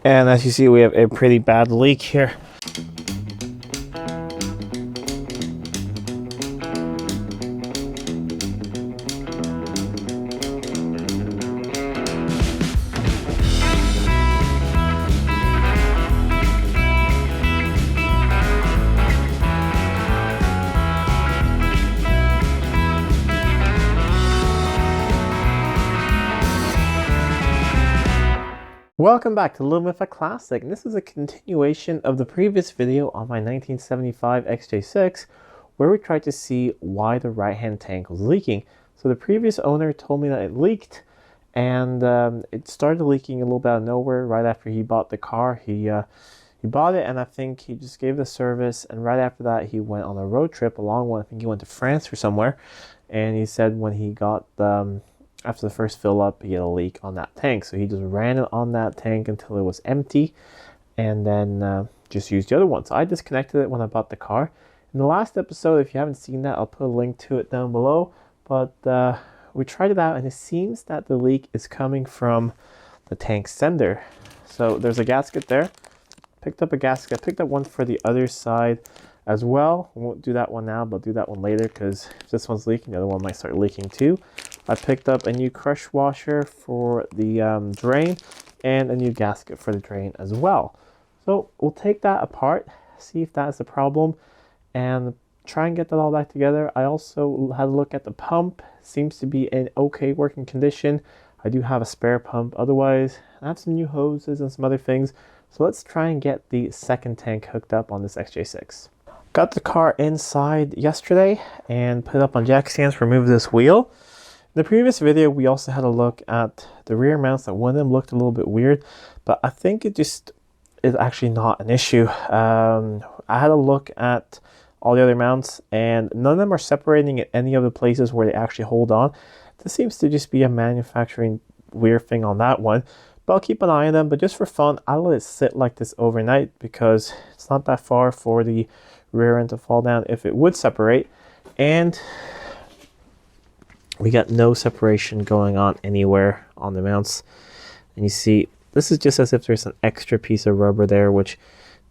And as you see, we have a pretty bad leak here. Welcome back to Living with a Classic. And this is a continuation of the previous video on my 1975 XJ6, where we tried to see why the right-hand tank was leaking. So the previous owner told me that it leaked, and it started leaking a little bit out of nowhere right after he bought the car. He bought it, and I think he just gave the service, and right after that he went on a road trip, a long one. I think he went to France or somewhere, and he said when he got after the first fill up, he had a leak on that tank. So he just ran it on that tank until it was empty, and then just used the other one. So I disconnected it when I bought the car. In the last episode, if you haven't seen that, I'll put a link to it down below. But we tried it out, and it seems that the leak is coming from the tank sender. So there's a gasket there. Picked up a gasket. Picked up one for the other side as well. We won't do that one now, but I'll do that one later, because if this one's leaking, the other one might start leaking too. I picked up a new crush washer for the drain and a new gasket for the drain as well. So we'll take that apart, see if that is the problem, and try and get that all back together. I also had a look at the pump. Seems to be in okay working condition. I do have a spare pump. Otherwise, I have some new hoses and some other things. So let's try and get the second tank hooked up on this XJ6. Got the car inside yesterday and put it up on jack stands, remove this wheel. In the previous video, we also had a look at the rear mounts. That one of them looked a little bit weird, but I think it just is actually not an issue. I had a look at all the other mounts, and none of them are separating at any of the places where they actually hold on. This seems to just be a manufacturing weird thing on that one, but I'll keep an eye on them. But just for fun, I'll let it sit like this overnight, because it's not that far for the rear end to fall down if it would separate. And we got no separation going on anywhere on the mounts. And you see, this is just as if there's an extra piece of rubber there, which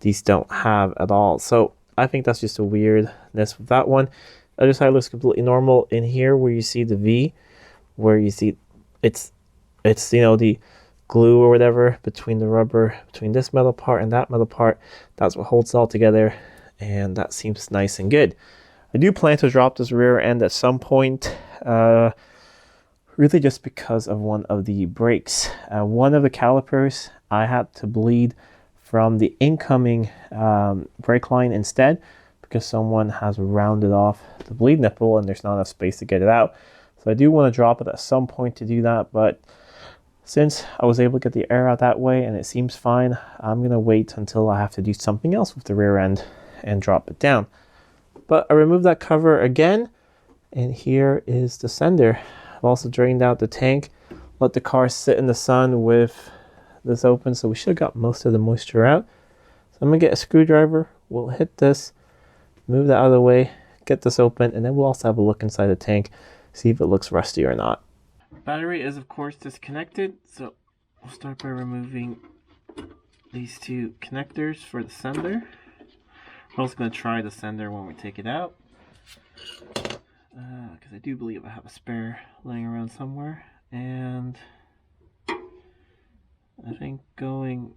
these don't have at all. So I think that's just a weirdness with that one. Other side looks completely normal. In here, where you see the V, where you see it's you know, the glue or whatever between the rubber, between this metal part and that metal part, that's what holds it all together, and that seems nice and good. I do plan to drop this rear end at some point, really just because of one of the brakes. One of the calipers I had to bleed from the incoming brake line instead, because someone has rounded off the bleed nipple and there's not enough space to get it out. So I do want to drop it at some point to do that, but since I was able to get the air out that way and it seems fine, I'm going to wait until I have to do something else with the rear end and drop it down. But I removed that cover again, and here is the sender. I've also drained out the tank, let the car sit in the sun with this open, so we should have got most of the moisture out. So I'm going to get a screwdriver, we'll hit this, move that out of the way, get this open, and then we'll also have a look inside the tank, see if it looks rusty or not. Battery is of course disconnected, so we'll start by removing these two connectors for the sender. We're also going to try the sender when we take it out, because I do believe I have a spare laying around somewhere, and I think going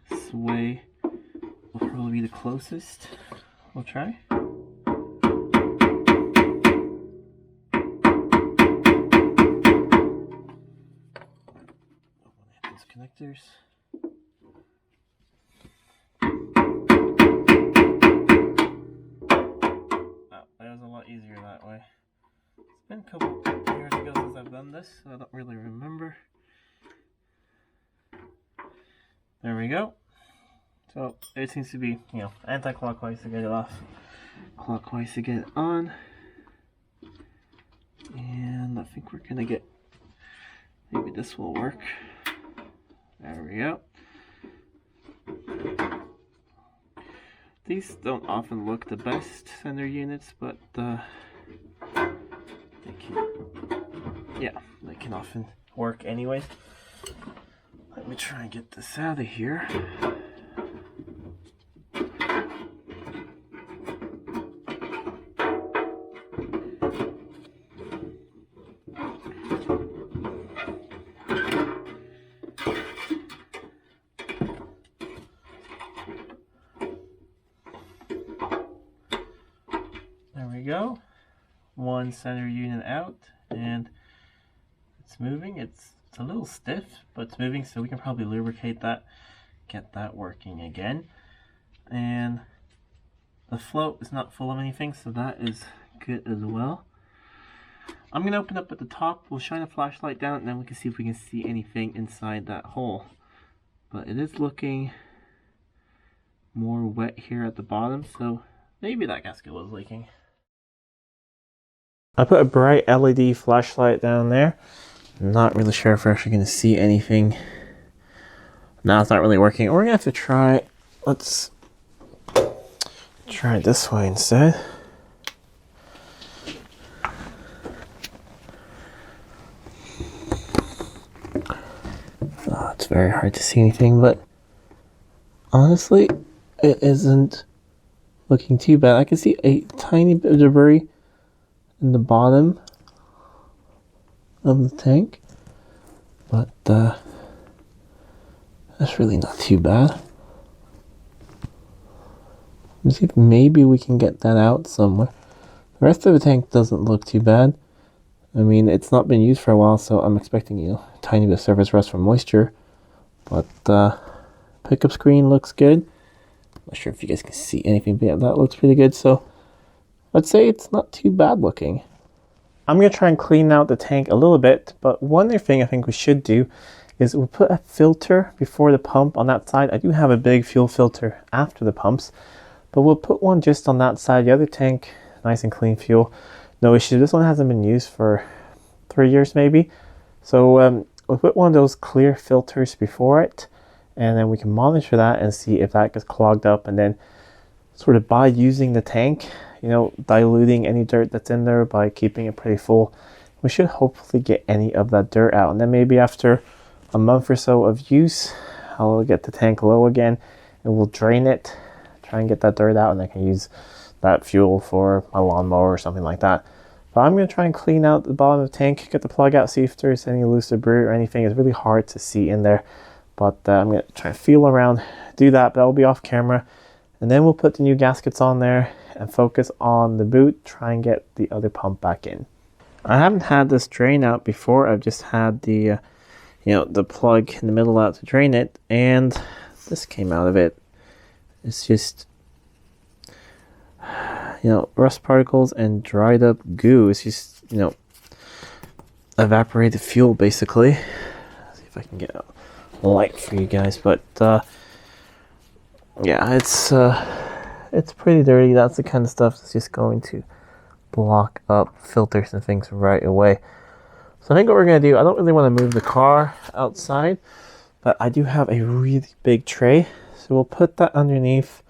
this way will probably be the closest. We'll try. Those connectors. That was a lot easier that way. It's been a couple years ago since I've done this, so I don't really remember. There we go. So it seems to be, you know, anti-clockwise to get it off, clockwise to get it on. And I think we're gonna get, maybe this will work. There we go. These don't often look the best sender units, but they can often work anyways. Let me try and get this out of here. There we go. One center unit out, and it's moving. It's a little stiff, but it's moving, so we can probably lubricate that, get that working again. And the float is not full of anything, so that is good as well. I'm going to open up at the top. We'll shine a flashlight down, and then we can see if we can see anything inside that hole. But it is looking more wet here at the bottom, so maybe that gasket was leaking. I put a bright LED flashlight down there. I'm not really sure if we're actually going to see anything. Now it's not really working. We're going to have to try, let's try it this way instead. Oh, it's very hard to see anything, but honestly, it isn't looking too bad. I can see a tiny bit of debris in the bottom of the tank, but that's really not too bad. Let's see if maybe we can get that out somewhere. The rest of the tank doesn't look too bad. I mean, it's not been used for a while, so I'm expecting, a tiny bit of surface rust from moisture. But pickup screen looks good. Not sure if you guys can see anything, but yeah, that looks pretty good. So I'd say it's not too bad looking. I'm going to try and clean out the tank a little bit, but one other thing I think we should do is we'll put a filter before the pump on that side. I do have a big fuel filter after the pumps, but we'll put one just on that side. The other tank, nice and clean fuel, no issue. This one hasn't been used for 3 years maybe. So we'll put one of those clear filters before it, and then we can monitor that and see if that gets clogged up, and then sort of by using the tank, diluting any dirt that's in there by keeping it pretty full, we should hopefully get any of that dirt out. And then maybe after a month or so of use, I'll get the tank low again and we'll drain it, try and get that dirt out, and I can use that fuel for my lawnmower or something like that. But I'm going to try and clean out the bottom of the tank, get the plug out, see if there's any loose debris or anything. It's really hard to see in there, but I'm going to try and feel around, do that, but I'll be off camera. And then we'll put the new gaskets on there and focus on the boot, try and get the other pump back in. I haven't had this drain out before. I've just had the, the plug in the middle out to drain it, and this came out of it. It's just, rust particles and dried up goo. It's just, evaporated fuel basically. Let's see if I can get a light for you guys, but yeah, it's pretty dirty. That's the kind of stuff that's just going to block up filters and things right away. So I think what we're going to do, I don't really want to move the car outside, but I do have a really big tray. So we'll put that underneath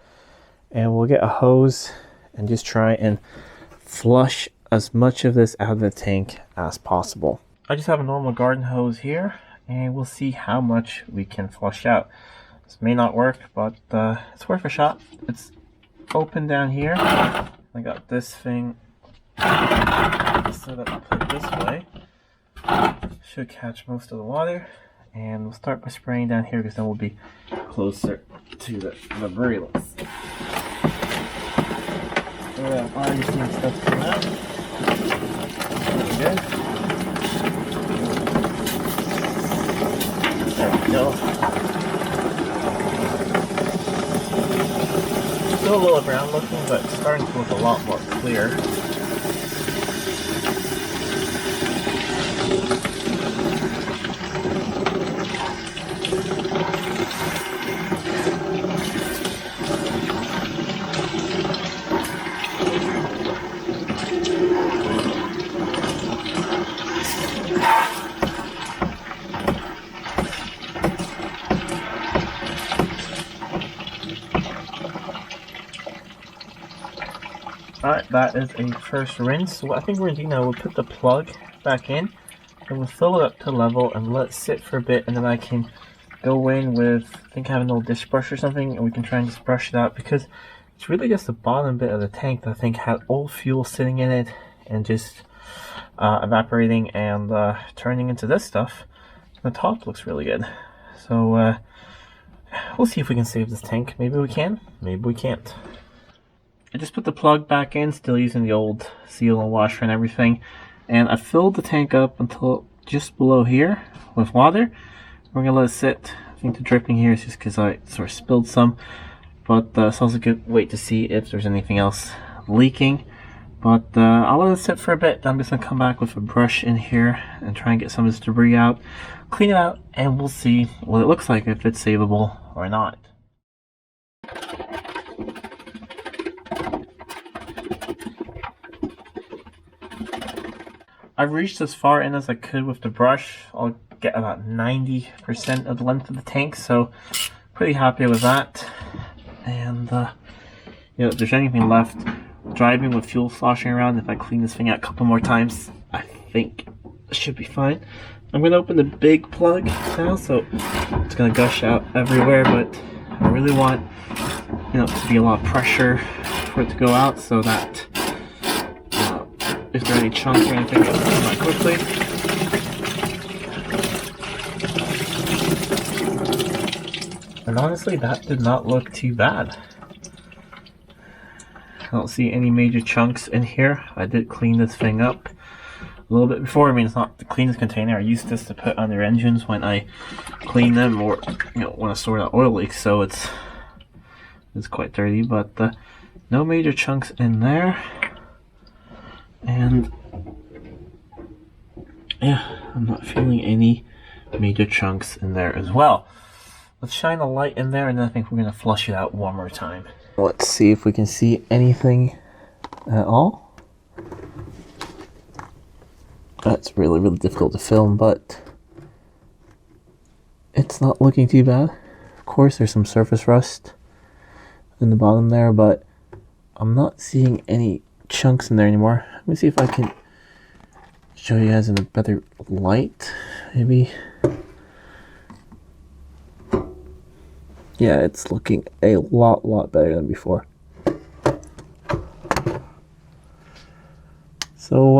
and we'll get a hose and just try and flush as much of this out of the tank as possible. I just have a normal garden hose here, and we'll see how much we can flush out. This may not work, but it's worth a shot. It's open down here. I got this thing set up put this way. Should catch most of the water. And we'll start by spraying down here because then we'll be closer to the debris. I'm already seeing stuff come out. Pretty good. There we go. Still a little brown looking, but it's starting to look a lot more clear. Alright, that is a first rinse. So what I think we're going to do now, we'll put the plug back in and we'll fill it up to level and let it sit for a bit, and then I can go in with, I think I have an old dish brush or something, and we can try and just brush it out, because it's really just the bottom bit of the tank that I think had old fuel sitting in it and just evaporating and turning into this stuff. The top looks really good. So we'll see if we can save this tank. Maybe we can, maybe we can't. I just put the plug back in, still using the old seal and washer and everything. And I filled the tank up until just below here with water. We're gonna let it sit. I think the dripping here is just because I sort of spilled some. But it's also a good wait to see if there's anything else leaking. But I'll let it sit for a bit. I'm just gonna come back with a brush in here and try and get some of this debris out, clean it out, and we'll see what it looks like, if it's savable or not. I've reached as far in as I could with the brush. I'll get about 90% of the length of the tank, so pretty happy with that. And you know, if there's anything left, driving with fuel sloshing around, if I clean this thing out a couple more times, I think it should be fine. I'm going to open the big plug now, so it's going to gush out everywhere, but I really want, you know, to be a lot of pressure for it to go out, so that if there are any chunks or anything, it'll come out quickly. And honestly, that did not look too bad. I don't see any major chunks in here. I did clean this thing up a little bit before. I mean, it's not the cleanest container. I use this to put on their engines when I clean them, or you know, when I sort out oil leaks, so it's quite dirty, but no major chunks in there. And yeah, I'm not feeling any major chunks in there as well. Let's shine a light in there, and then I think we're going to flush it out one more time. Let's see if we can see anything at all. That's really, really difficult to film, but it's not looking too bad. Of course, there's some surface rust in the bottom there, but I'm not seeing any chunks in there anymore. Let me see if I can show you guys in a better light, maybe. Yeah, it's looking a lot better than before. So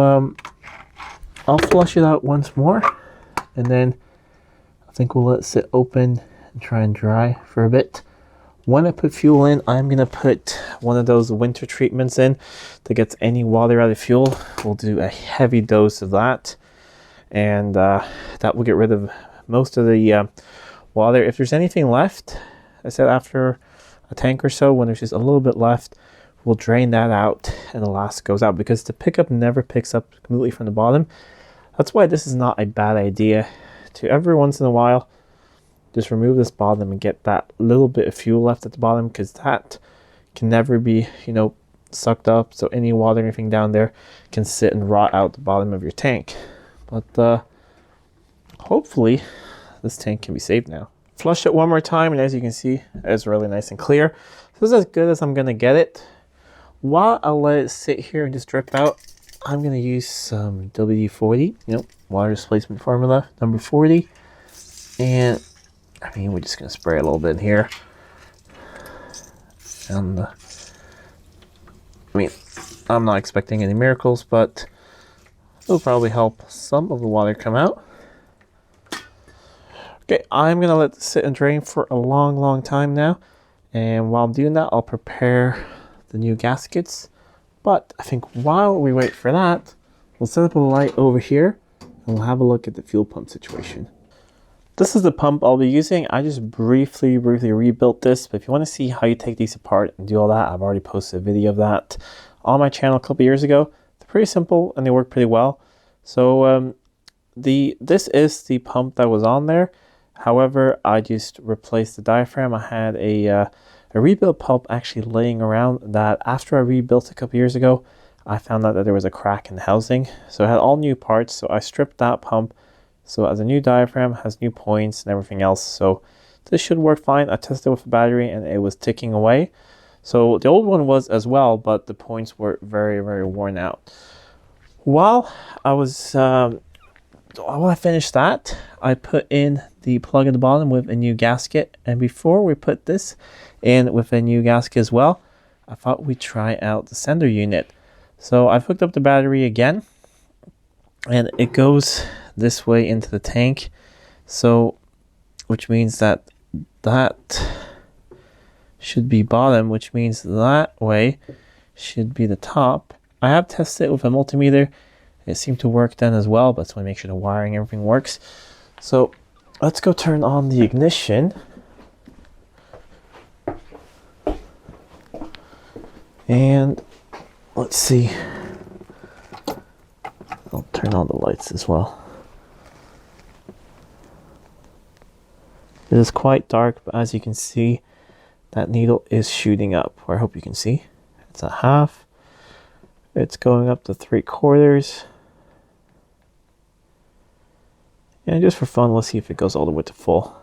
I'll flush it out once more, and then I think we'll let it sit open and try and dry for a bit. When I put fuel in, I'm gonna put one of those winter treatments in that gets any water out of fuel. We'll do a heavy dose of that, and that will get rid of most of the water. If there's anything left, I said after a tank or so, when there's just a little bit left, we'll drain that out and the last goes out, because the pickup never picks up completely from the bottom. That's why this is not a bad idea to every once in a while just remove this bottom and get that little bit of fuel left at the bottom, because that can never be, you know, sucked up, so any water or anything down there can sit and rot out the bottom of your tank. But hopefully this tank can be saved now. Flush it one more time, and as you can see, it's really nice and clear. So this is as good as I'm gonna get it. While I let it sit here and just drip out, I'm gonna use some WD-40, you know, water displacement formula number 40, and I mean, we're just gonna spray a little bit in here. And I mean, I'm not expecting any miracles, but it'll probably help some of the water come out. Okay, I'm gonna let this sit and drain for a long time now, and while I'm doing that, I'll prepare the new gaskets. But I think while we wait for that, we'll set up a light over here and we'll have a look at the fuel pump situation. This is the pump I'll be using. I just briefly rebuilt this, but if you want to see how you take these apart and do all that, I've already posted a video of that on my channel a couple years ago. They're pretty simple and they work pretty well. So this is the pump that was on there. However, I just replaced the diaphragm. I had a rebuilt pump actually laying around that after I rebuilt a couple years ago, I found out that there was a crack in the housing. So it had all new parts, so I stripped that pump. So as a new diaphragm, has new points and everything else. So this should work fine. I tested with the battery and it was ticking away. So the old one was as well, but the points were very worn out. While I was while I finished that, I put in the plug at the bottom with a new gasket. And before we put this in with a new gasket as well, I thought we'd try out the sender unit. So I've hooked up the battery again, and it goes this way into the tank. So, which means that should be bottom, which means that way should be the top. I have tested it with a multimeter. It seemed to work then as well, but I just want to make sure the wiring, everything works. So let's go turn on the ignition. And let's see. I'll turn on the lights as well. It is quite dark, but as you can see, that needle is shooting up, or I hope you can see. It's a half. It's going up to 3/4. And just for fun, let's see if it goes all the way to full.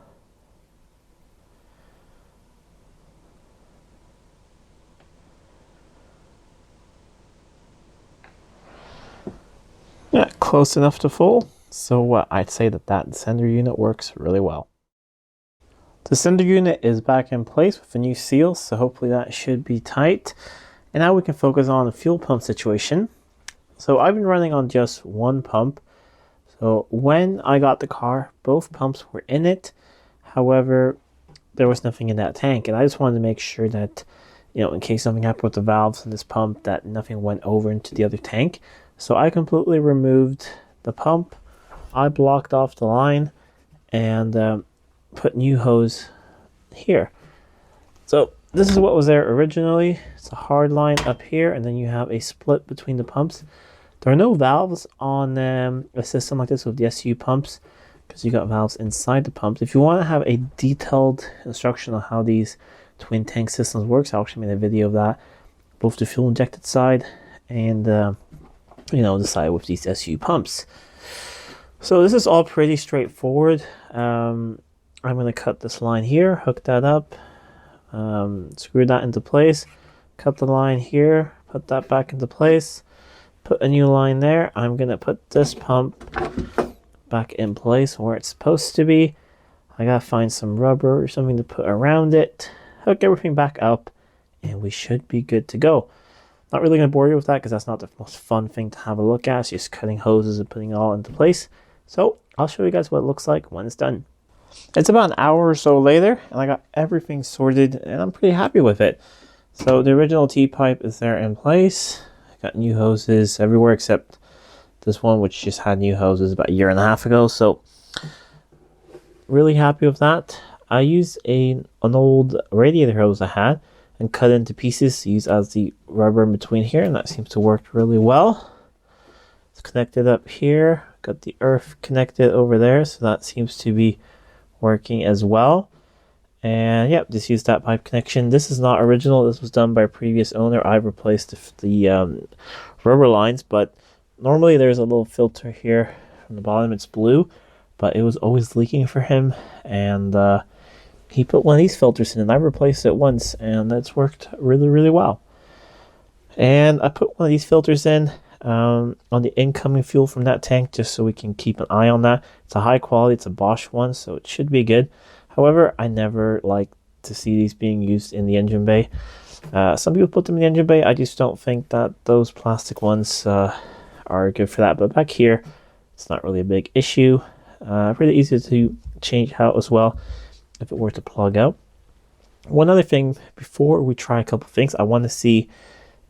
Yeah, close enough to full. So I'd say that sender unit works really well. The sender unit is back in place with a new seal, so hopefully that should be tight. And now we can focus on the fuel pump situation. So I've been running on just one pump. So when I got the car, both pumps were in it. However, there was nothing in that tank. And I just wanted to make sure that, you know, in case something happened with the valves in this pump, that nothing went over into the other tank. So I completely removed the pump. I blocked off the line and put new hose here. So this is what was there originally. It's a hard line up here, and then you have a split between the pumps. There are no valves on a system like this with the SU pumps, because you got valves inside the pumps. If you want to have a detailed instruction on how these twin tank systems works, I actually made a video of that, both the fuel injected side and you know, the side with these SU pumps. So this is all pretty straightforward. I'm going to cut this line here, hook that up, screw that into place, cut the line here, put that back into place, put a new line there. I'm going to put this pump back in place where it's supposed to be. I got to find some rubber or something to put around it, hook everything back up, and we should be good to go. Not really going to bore you with that because that's not the most fun thing to have a look at. It's just cutting hoses and putting it all into place. So I'll show you guys what it looks like when it's done. It's about an hour or so later, and I got everything sorted, and I'm pretty happy with it. So the original T-pipe is there in place. I got new hoses everywhere except this one, which just had new hoses about 1.5 years ago. So really happy with that. I used an old radiator hose I had and cut into pieces to use as the rubber in between here, and that seems to work really well. It's connected up here. Got the earth connected over there, so that seems to be working as well. And yep, just use that pipe connection. This is not original. This was done by a previous owner. I've replaced the rubber lines, but normally there's a little filter here from the bottom. It's blue, but it was always leaking for him, and he put one of these filters in, and I replaced it once, and that's worked really, really well. And I put one of these filters in on the incoming fuel from that tank, just so we can keep an eye on that. It's a high quality, it's a Bosch one, so it should be good. However, I never like to see these being used in the engine bay. Some people put them in the engine bay. I just don't think that those plastic ones are good for that. But back here, it's not really a big issue. Pretty easy to change out as well if it were to plug out. One other thing, before we try a couple things, I want to see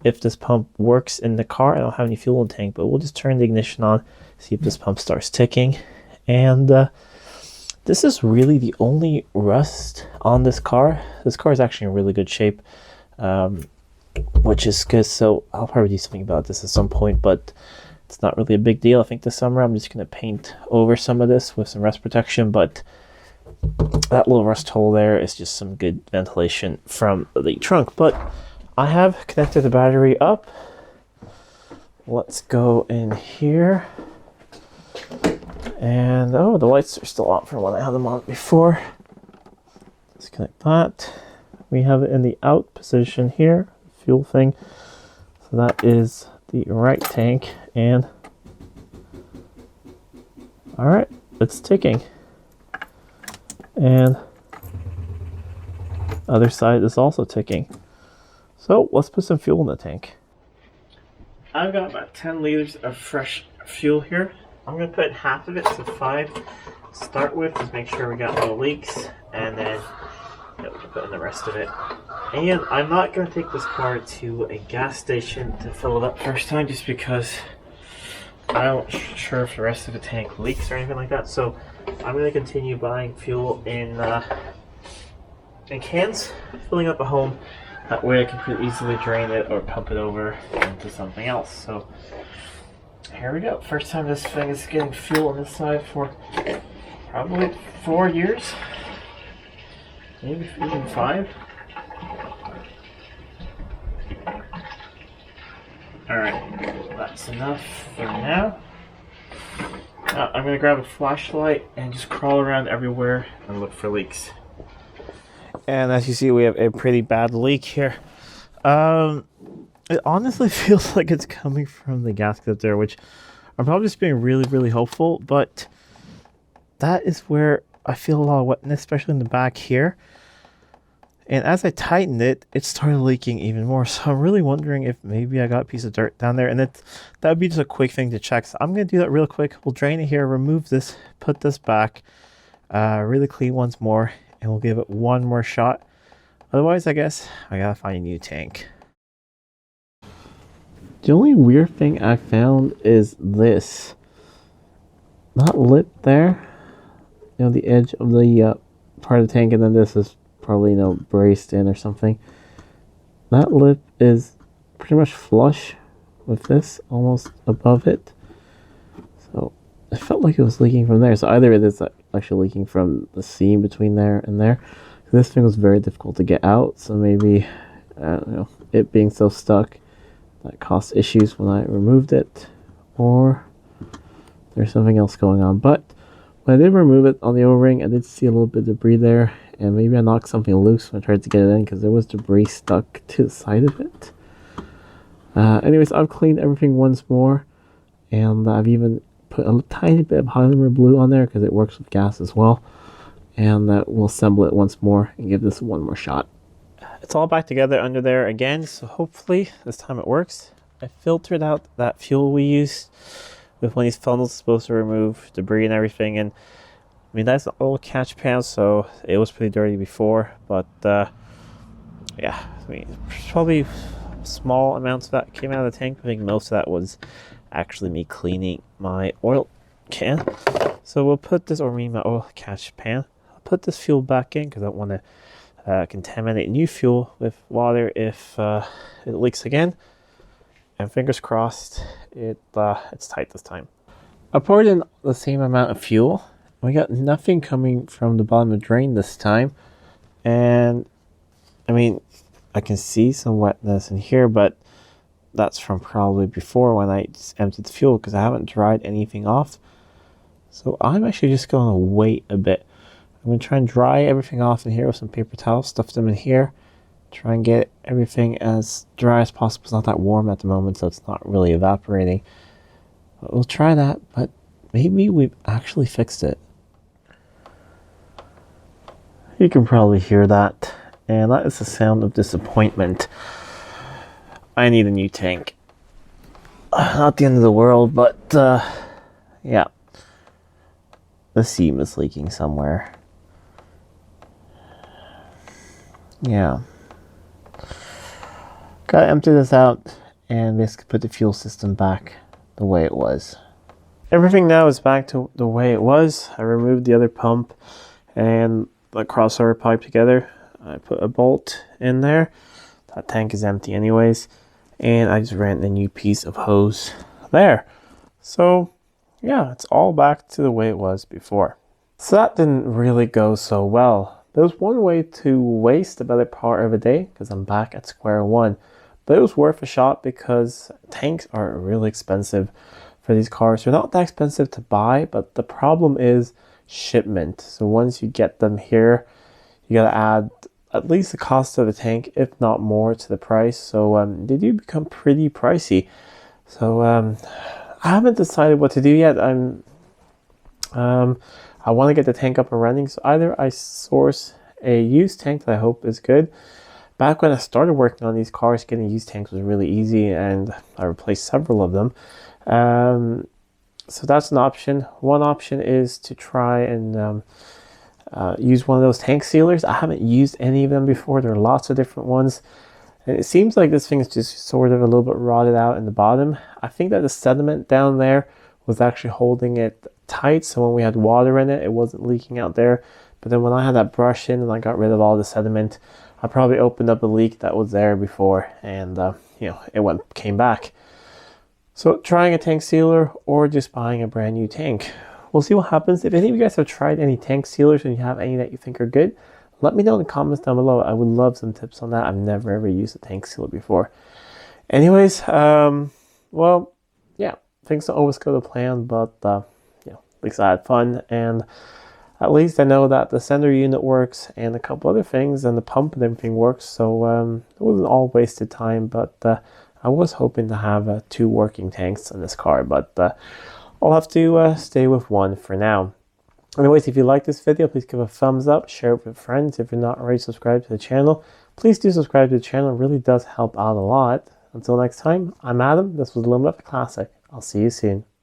if this pump works in the car. I don't have any fuel in the tank, but we'll just turn the ignition on, see if this pump starts ticking. And this is really the only rust on this car. This car is actually in really good shape, which is good. So I'll probably do something about this at some point, but it's not really a big deal. I think this summer I'm just going to paint over some of this with some rust protection, but that little rust hole there is just some good ventilation from the trunk. But I have connected the battery up. Let's go in here. And oh, the lights are still on from when I had them on before. Disconnect that. We have it in the out position here, fuel thing. So that is the right tank, and All right, it's ticking. And other side is also ticking. So let's put some fuel in the tank. I've got about 10 liters of fresh fuel here. I'm gonna put half of it, so 5 to start with, just make sure we got no leaks, and then we can put in the rest of it. And I'm not gonna take this car to a gas station to fill it up first time, just because I'm not sure if the rest of the tank leaks or anything like that. So I'm gonna continue buying fuel in cans, filling up at home. That way I can easily drain it or pump it over into something else. So here we go. First time this thing is getting fuel on this side for probably 4 years, maybe even 5. Alright, that's enough for now. I'm going to grab a flashlight and just crawl around everywhere and look for leaks. And as you see, we have a pretty bad leak here. It honestly feels like it's coming from the gasket up there, which I'm probably just being really, really hopeful, but that is where I feel a lot of wetness, especially in the back here. And as I tightened it, it started leaking even more. So I'm really wondering if maybe I got a piece of dirt down there, and that would be just a quick thing to check. So I'm going to do that real quick. We'll drain it here, remove this, put this back, really clean once more, and we'll give it one more shot. Otherwise, I guess I gotta find a new tank. The only weird thing I found is this. Not lip there. You know, the edge of the part of the tank, and then this is probably, you know, braced in or something. That lip is pretty much flush with this, almost above it. So it felt like it was leaking from there. So either it is actually leaking from the seam between there and there. This thing was very difficult to get out, so maybe, I don't know, it being so stuck that caused issues when I removed it, or there's something else going on. But when I did remove it on the O-ring, I did see a little bit of debris there, and maybe I knocked something loose when I tried to get it in, because there was debris stuck to the side of it. Anyways, I've cleaned everything once more, and I've even put a tiny bit of Hylimer blue on there because it works with gas as well. And we'll assemble it once more and give this one more shot. It's all back together under there again, so hopefully this time it works. I filtered out that fuel we used with one of these funnels supposed to remove debris and everything, and I mean, that's an old catch pan, so it was pretty dirty before, but yeah, I mean, probably small amounts of that came out of the tank. I think most of that was actually me cleaning my oil can. So we'll put this, or my oil catch pan, put this fuel back in because I don't want to contaminate new fuel with water if it leaks again. And fingers crossed, it's tight this time. I poured in the same amount of fuel. We got nothing coming from the bottom of the drain this time. And I mean, I can see some wetness in here, but that's from probably before when I just emptied the fuel, because I haven't dried anything off. So I'm actually just going to wait a bit. I'm going to try and dry everything off in here with some paper towels, stuff them in here, try and get everything as dry as possible. It's not that warm at the moment, so it's not really evaporating. But we'll try that, but maybe we've actually fixed it. You can probably hear that, and that is the sound of disappointment. I need a new tank. Not the end of the world, but yeah. The seam is leaking somewhere. Yeah. Gotta empty this out and basically put the fuel system back the way it was. Everything now is back to the way it was. I removed the other pump and the crossover pipe together. I put a bolt in there. That tank is empty anyways. And I just ran a new piece of hose there. So yeah, it's all back to the way it was before. So that didn't really go so well. There was one way to waste a better part of a day, because I'm back at square one. But it was worth a shot because tanks are really expensive for these cars. They're not that expensive to buy, but the problem is shipment. So once you get them here, you gotta add at least the cost of the tank, if not more, to the price. So they do become pretty pricey. So I haven't decided what to do yet. I'm I want to get the tank up and running, so either I source a used tank that I hope is good. Back when I started working on these cars, getting used tanks was really easy, and I replaced several of them. So that's an option. One option is to try and use one of those tank sealers. I haven't used any of them before. There are lots of different ones. And it seems like this thing is just sort of a little bit rotted out in the bottom. I think that the sediment down there was actually holding it tight, so when we had water in it, it wasn't leaking out there. But then when I had that brush in and I got rid of all the sediment, I probably opened up a leak that was there before, and it came back. So trying a tank sealer or just buying a brand new tank. We'll see what happens. If any of you guys have tried any tank sealers and you have any that you think are good, let me know in the comments down below. I would love some tips on that. I've never ever used a tank sealer before. Anyways, well, yeah, things don't always go to plan, but at least I had fun, and at least I know that the sender unit works and a couple other things, and the pump and everything works. So it wasn't all wasted time, but I was hoping to have 2 working tanks in this car, but I'll have to stay with 1 for now. Anyways, if you like this video, please give a thumbs up, share it with friends. If you're not already subscribed to the channel, please do subscribe to the channel. It really does help out a lot. Until next time, I'm Adam. This was Living with a Classic. I'll see you soon.